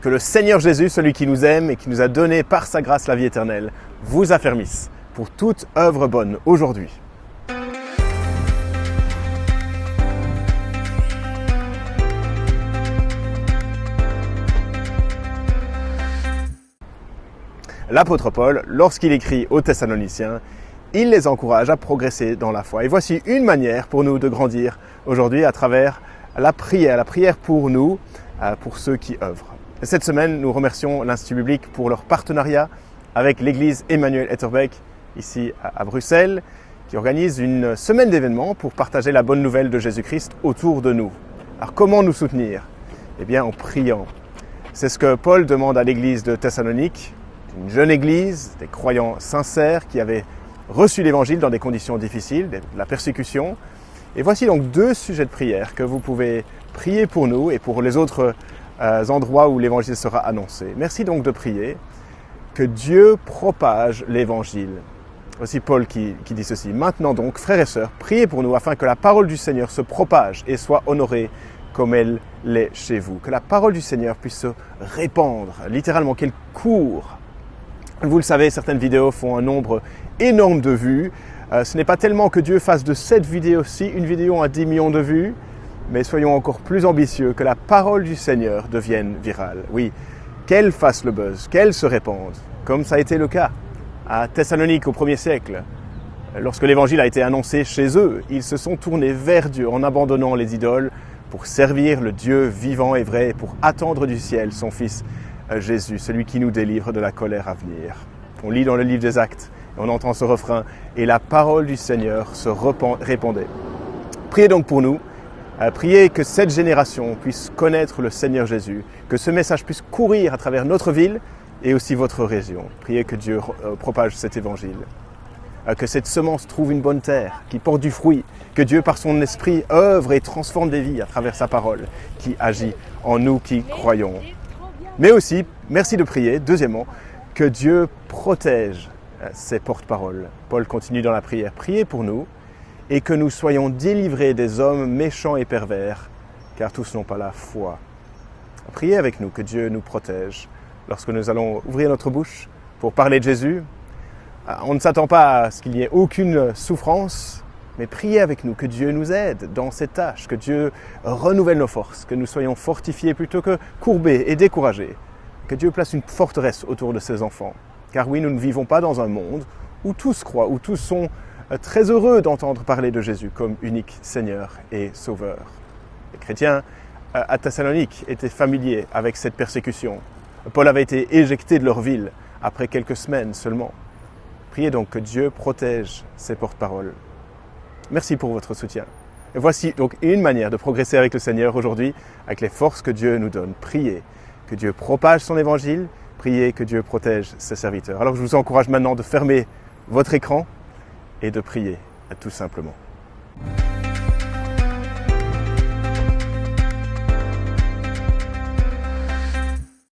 Que le Seigneur Jésus, celui qui nous aime et qui nous a donné par sa grâce la vie éternelle, vous affermisse pour toute œuvre bonne aujourd'hui. L'apôtre Paul, lorsqu'il écrit aux Thessaloniciens, il les encourage à progresser dans la foi. Et voici une manière pour nous de grandir aujourd'hui à travers la prière pour nous, pour ceux qui œuvrent. Et cette semaine, nous remercions l'Institut biblique pour leur partenariat avec l'église Emmanuel Etterbeek, ici à Bruxelles, qui organise une semaine d'événements pour partager la bonne nouvelle de Jésus-Christ autour de nous. Alors comment nous soutenir? Eh bien en priant. C'est ce que Paul demande à l'église de Thessalonique, une jeune église, des croyants sincères qui avaient reçu l'évangile dans des conditions difficiles, de la persécution. Et voici donc 2 sujets de prière que vous pouvez prier pour nous et pour les autres endroits où l'évangile sera annoncé. Merci donc de prier que Dieu propage l'évangile. Voici Paul qui dit ceci. Maintenant donc, frères et sœurs, priez pour nous afin que la parole du Seigneur se propage et soit honorée comme elle l'est chez vous. Que la parole du Seigneur puisse se répandre, littéralement qu'elle court. Vous le savez, certaines vidéos font un nombre énorme de vues. Ce n'est pas tellement que Dieu fasse de cette vidéo-ci une vidéo à 10 millions de vues, mais soyons encore plus ambitieux, que la parole du Seigneur devienne virale. Oui, qu'elle fasse le buzz, qu'elle se répande, comme ça a été le cas à Thessalonique au 1er siècle. Lorsque l'évangile a été annoncé chez eux, ils se sont tournés vers Dieu en abandonnant les idoles pour servir le Dieu vivant et vrai, pour attendre du ciel son Fils Jésus, celui qui nous délivre de la colère à venir. On lit dans le livre des Actes, et on entend ce refrain, et la parole du Seigneur se répandait. Priez donc pour nous, priez que cette génération puisse connaître le Seigneur Jésus, que ce message puisse courir à travers notre ville et aussi votre région. Priez que Dieu propage cet évangile, que cette semence trouve une bonne terre, qui porte du fruit, que Dieu par son esprit œuvre et transforme des vies à travers sa parole, qui agit en nous qui croyons. Mais aussi, merci de prier, deuxièmement, que Dieu protège ses porte-paroles. Paul continue dans la prière, priez pour nous et que nous soyons délivrés des hommes méchants et pervers, car tous n'ont pas la foi. Priez avec nous que Dieu nous protège lorsque nous allons ouvrir notre bouche pour parler de Jésus. On ne s'attend pas à ce qu'il n'y ait aucune souffrance, mais priez avec nous que Dieu nous aide dans cette tâche, que Dieu renouvelle nos forces, que nous soyons fortifiés plutôt que courbés et découragés, que Dieu place une forteresse autour de ses enfants. Car oui, nous ne vivons pas dans un monde où tous croient, où tous sont très heureux d'entendre parler de Jésus comme unique Seigneur et Sauveur. Les chrétiens à Thessalonique étaient familiers avec cette persécution. Paul avait été éjecté de leur ville après quelques semaines seulement. Priez donc que Dieu protège ses porte-paroles. Merci pour votre soutien. Et voici donc une manière de progresser avec le Seigneur aujourd'hui, avec les forces que Dieu nous donne. Priez que Dieu propage son évangile, priez que Dieu protège ses serviteurs. Alors je vous encourage maintenant de fermer votre écran et de prier tout simplement.